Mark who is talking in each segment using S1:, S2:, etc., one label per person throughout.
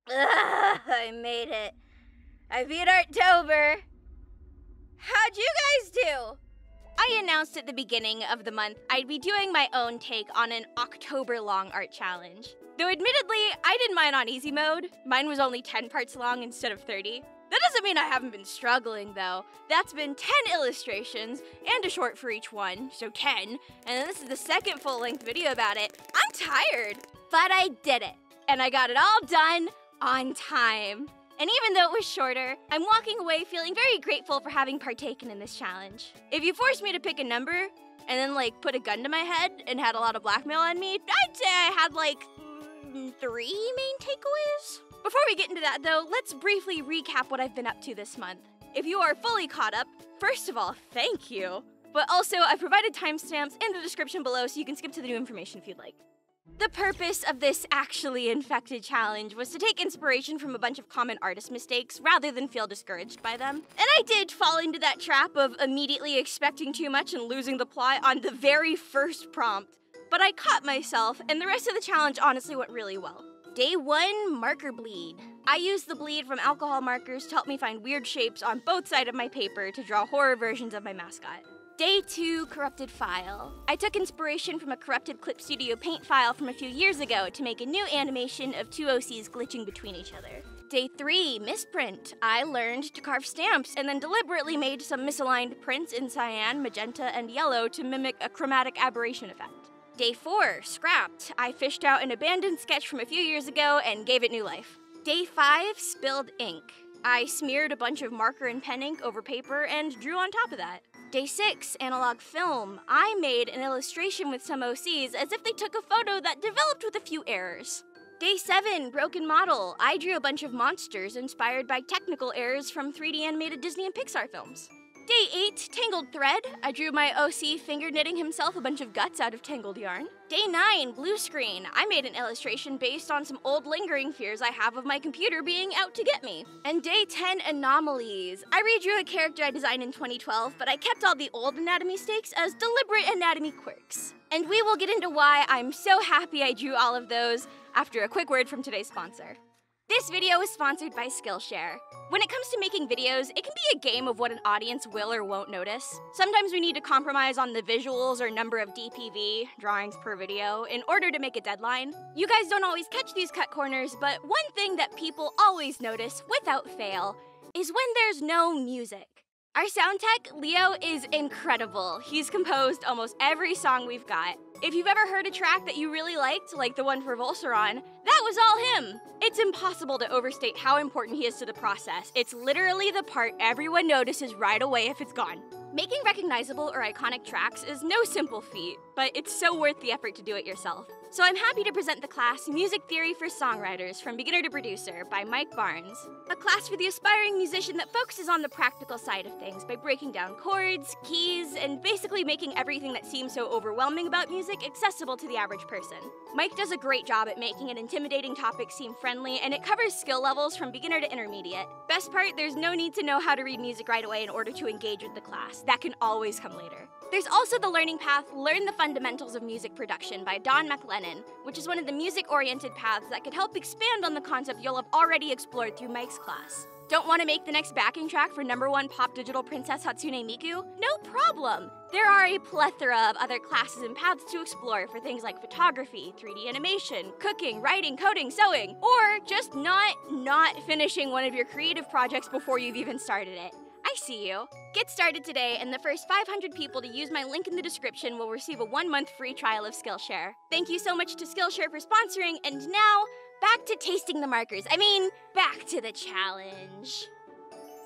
S1: I made it. I beat Arttober. How'd you guys do? I announced at the beginning of the month I'd be doing my own take on an October-long art challenge. Though admittedly, I did mine on easy mode. Mine was only 10 parts long instead of 30. That doesn't mean I haven't been struggling, though. That's been 10 illustrations, and a short for each one, so 10. And this is the second full-length video about it. I'm tired, but I did it. And I got it all done on time. And even though it was shorter, I'm walking away feeling very grateful for having partaken in this challenge. If you forced me to pick a number, and then put a gun to my head and had a lot of blackmail on me, I'd say I had 3 main takeaways. Before we get into that though, let's briefly recap what I've been up to this month. If you are fully caught up, first of all, thank you. But also, I've provided timestamps in the description below so you can skip to the new information if you'd like. The purpose of this actually infected challenge was to take inspiration from a bunch of common artist mistakes rather than feel discouraged by them. And I did fall into that trap of immediately expecting too much and losing the plot on the very first prompt. But I caught myself, and the rest of the challenge honestly went really well. Day 1, marker bleed. I used the bleed from alcohol markers to help me find weird shapes on both sides of my paper to draw horror versions of my mascot. Day 2, corrupted file. I took inspiration from a corrupted Clip Studio Paint file from a few years ago to make a new animation of 2 OCs glitching between each other. Day 3, misprint. I learned to carve stamps and then deliberately made some misaligned prints in cyan, magenta, and yellow to mimic a chromatic aberration effect. Day 4, scrapped. I fished out an abandoned sketch from a few years ago and gave it new life. Day 5, spilled ink. I smeared a bunch of marker and pen ink over paper and drew on top of that. Day 6, analog film. I made an illustration with some OCs as if they took a photo that developed with a few errors. Day 7, broken model. I drew a bunch of monsters inspired by technical errors from 3D animated Disney and Pixar films. Day 8, tangled thread. I drew my OC finger knitting himself a bunch of guts out of tangled yarn. Day 9, blue screen. I made an illustration based on some old lingering fears I have of my computer being out to get me. And day 10, anomalies. I redrew a character I designed in 2012, but I kept all the old anatomy mistakes as deliberate anatomy quirks. And we will get into why I'm so happy I drew all of those after a quick word from today's sponsor. This video is sponsored by Skillshare. When it comes to making videos, it can be a game of what an audience will or won't notice. Sometimes we need to compromise on the visuals or number of DPV, drawings per video, in order to make a deadline. You guys don't always catch these cut corners, but one thing that people always notice, without fail, is when there's no music. Our sound tech, Leo, is incredible. He's composed almost every song we've got. If you've ever heard a track that you really liked, like the one for Volseron, that was all him. It's impossible to overstate how important he is to the process. It's literally the part everyone notices right away if it's gone. Making recognizable or iconic tracks is no simple feat, but it's so worth the effort to do it yourself. So I'm happy to present the class Music Theory for Songwriters from Beginner to Producer by Mike Barnes, a class for the aspiring musician that focuses on the practical side of things by breaking down chords, keys, and basically making everything that seems so overwhelming about music accessible to the average person. Mike does a great job at making an intimidating topic seem friendly, and it covers skill levels from beginner to intermediate. Best part, there's no need to know how to read music right away in order to engage with the class. That can always come later. There's also the learning path, Learn the Fundamentals of Music Production by Don McLennan, which is one of the music-oriented paths that could help expand on the concept you'll have already explored through Mike's class. Don't want to make the next backing track for #1 pop digital princess Hatsune Miku? No problem! There are a plethora of other classes and paths to explore for things like photography, 3D animation, cooking, writing, coding, sewing, or just not finishing one of your creative projects before you've even started it. I see you. Get started today, and the first 500 people to use my link in the description will receive a 1-month free trial of Skillshare. Thank you so much to Skillshare for sponsoring, and now, back to tasting the markers. Back to the challenge.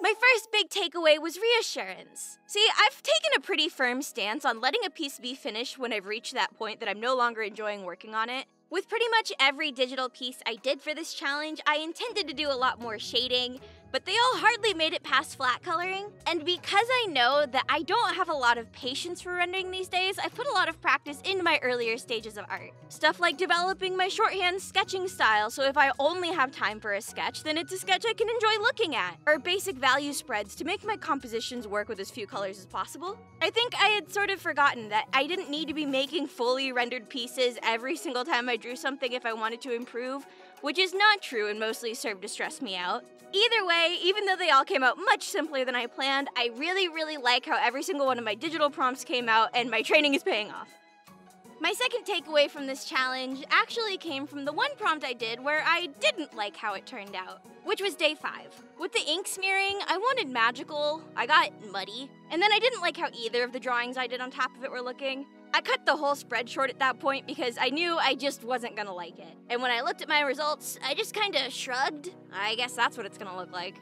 S1: My first big takeaway was reassurance. See, I've taken a pretty firm stance on letting a piece be finished when I've reached that point that I'm no longer enjoying working on it. With pretty much every digital piece I did for this challenge, I intended to do a lot more shading, but they all hardly made it past flat coloring. And because I know that I don't have a lot of patience for rendering these days, I've put a lot of practice into my earlier stages of art. Stuff like developing my shorthand sketching style, so if I only have time for a sketch, then it's a sketch I can enjoy looking at. Or basic value spreads to make my compositions work with as few colors as possible. I think I had sort of forgotten that I didn't need to be making fully rendered pieces every single time I drew something if I wanted to improve, which is not true and mostly served to stress me out. Either way, even though they all came out much simpler than I planned, I really like how every single one of my digital prompts came out and my training is paying off. My second takeaway from this challenge actually came from the one prompt I did where I didn't like how it turned out, which was day 5. With the ink smearing, I wanted magical, I got muddy, and then I didn't like how either of the drawings I did on top of it were looking. I cut the whole spread short at that point because I knew I just wasn't gonna like it. And when I looked at my results, I just kinda shrugged. I guess that's what it's gonna look like.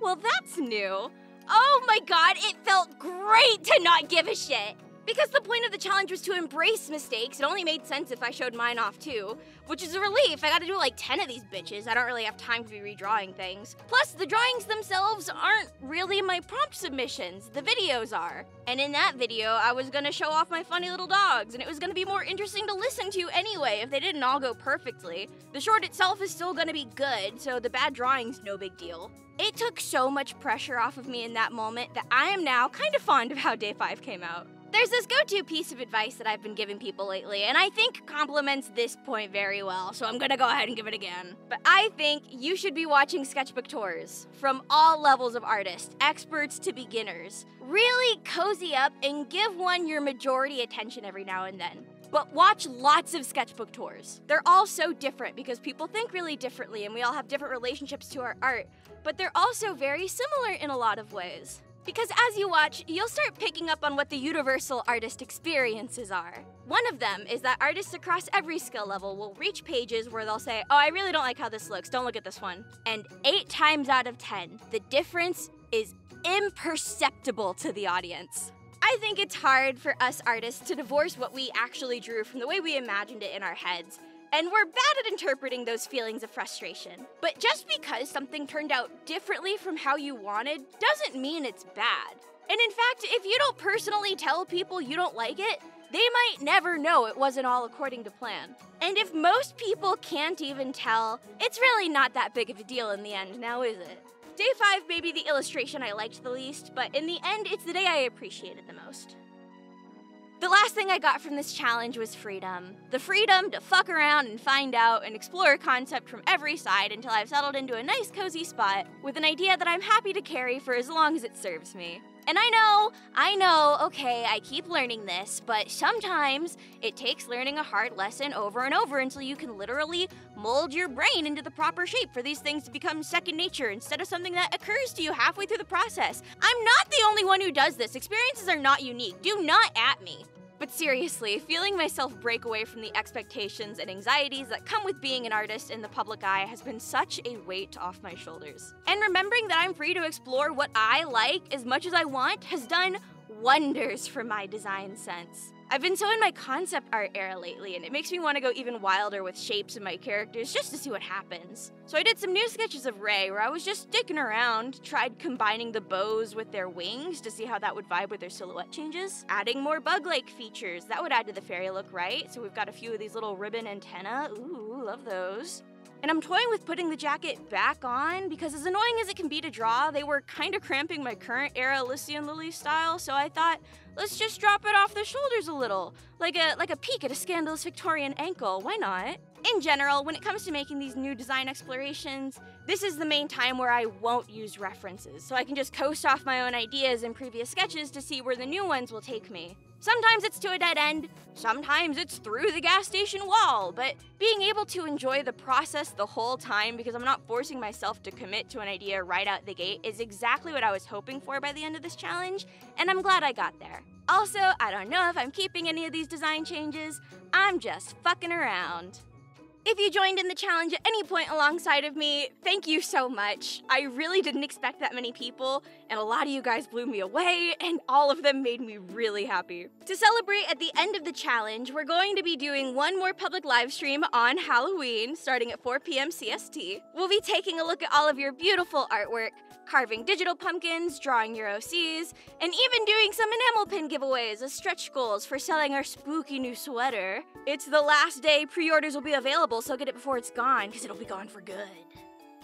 S1: Well, that's new. Oh my god, it felt great to not give a shit! Because the point of the challenge was to embrace mistakes, it only made sense if I showed mine off too. Which is a relief, I gotta do like 10 of these bitches, I don't really have time to be redrawing things. Plus, the drawings themselves aren't really my prompt submissions, the videos are. And in that video, I was gonna show off my funny little dogs, and it was gonna be more interesting to listen to anyway if they didn't all go perfectly. The short itself is still gonna be good, so the bad drawing's no big deal. It took so much pressure off of me in that moment that I am now kind of fond of how day 5 came out. There's this go-to piece of advice that I've been giving people lately, and I think complements this point very well, so I'm gonna go ahead and give it again. But I think you should be watching sketchbook tours from all levels of artists, experts to beginners. Really cozy up and give one your majority attention every now and then. But watch lots of sketchbook tours. They're all so different because people think really differently and we all have different relationships to our art, but they're also very similar in a lot of ways. Because as you watch, you'll start picking up on what the universal artist experiences are. One of them is that artists across every skill level will reach pages where they'll say, oh, I really don't like how this looks, don't look at this one. And 8 times out of 10, the difference is imperceptible to the audience. I think it's hard for us artists to divorce what we actually drew from the way we imagined it in our heads. And we're bad at interpreting those feelings of frustration. But just because something turned out differently from how you wanted doesn't mean it's bad. And in fact, if you don't personally tell people you don't like it, they might never know it wasn't all according to plan. And if most people can't even tell, it's really not that big of a deal in the end, now is it? Day 5 may be the illustration I liked the least, but in the end, it's the day I appreciated the most. The last thing I got from this challenge was freedom. The freedom to fuck around and find out and explore a concept from every side until I've settled into a nice cozy spot with an idea that I'm happy to carry for as long as it serves me. And I know, okay, I keep learning this, but sometimes it takes learning a hard lesson over and over until you can literally mold your brain into the proper shape for these things to become second nature instead of something that occurs to you halfway through the process. I'm not the only one who does this. Experiences are not unique. Do not at me. But seriously, feeling myself break away from the expectations and anxieties that come with being an artist in the public eye has been such a weight off my shoulders. And remembering that I'm free to explore what I like as much as I want has done wonders for my design sense. I've been so in my concept art era lately, and it makes me want to go even wilder with shapes in my characters just to see what happens. So I did some new sketches of Rey where I was just sticking around, tried combining the bows with their wings to see how that would vibe with their silhouette changes, adding more bug-like features. That would add to the fairy look, right? So we've got a few of these little ribbon antennae. Ooh, love those. And I'm toying with putting the jacket back on because as annoying as it can be to draw, they were kind of cramping my current era Lycian Lily style, so I thought, let's just drop it off the shoulders a little. Like a peek at a scandalous Victorian ankle, why not? In general, when it comes to making these new design explorations, this is the main time where I won't use references, so I can just coast off my own ideas in previous sketches to see where the new ones will take me. Sometimes it's to a dead end, sometimes it's through the gas station wall, but being able to enjoy the process the whole time because I'm not forcing myself to commit to an idea right out the gate is exactly what I was hoping for by the end of this challenge, and I'm glad I got there. Also, I don't know if I'm keeping any of these design changes, I'm just fucking around. If you joined in the challenge at any point alongside of me, thank you so much. I really didn't expect that many people, and a lot of you guys blew me away, and all of them made me really happy. To celebrate at the end of the challenge, we're going to be doing one more public live stream on Halloween, starting at 4 p.m. CST. We'll be taking a look at all of your beautiful artwork, carving digital pumpkins, drawing your OCs, and even doing some enamel pin giveaways as stretch goals for selling our spooky new sweater. It's the last day pre-orders will be available, so get it before it's gone, because it'll be gone for good.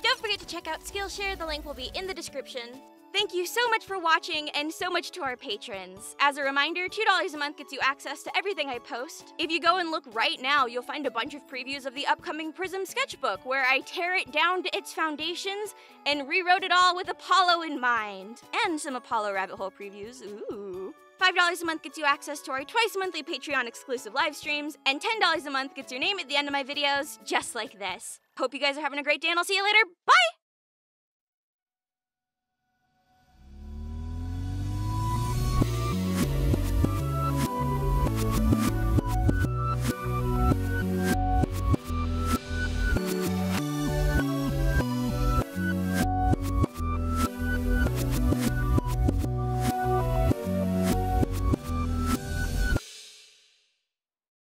S1: Don't forget to check out Skillshare, the link will be in the description. Thank you so much for watching, and so much to our patrons. As a reminder, $2 a month gets you access to everything I post. If you go and look right now, you'll find a bunch of previews of the upcoming Prism sketchbook, where I tear it down to its foundations and rewrote it all with Apollo in mind. And some Apollo rabbit hole previews, ooh. $5 a month gets you access to our twice-monthly Patreon exclusive live streams, and $10 a month gets your name at the end of my videos, just like this. Hope you guys are having a great day, and I'll see you later. Bye!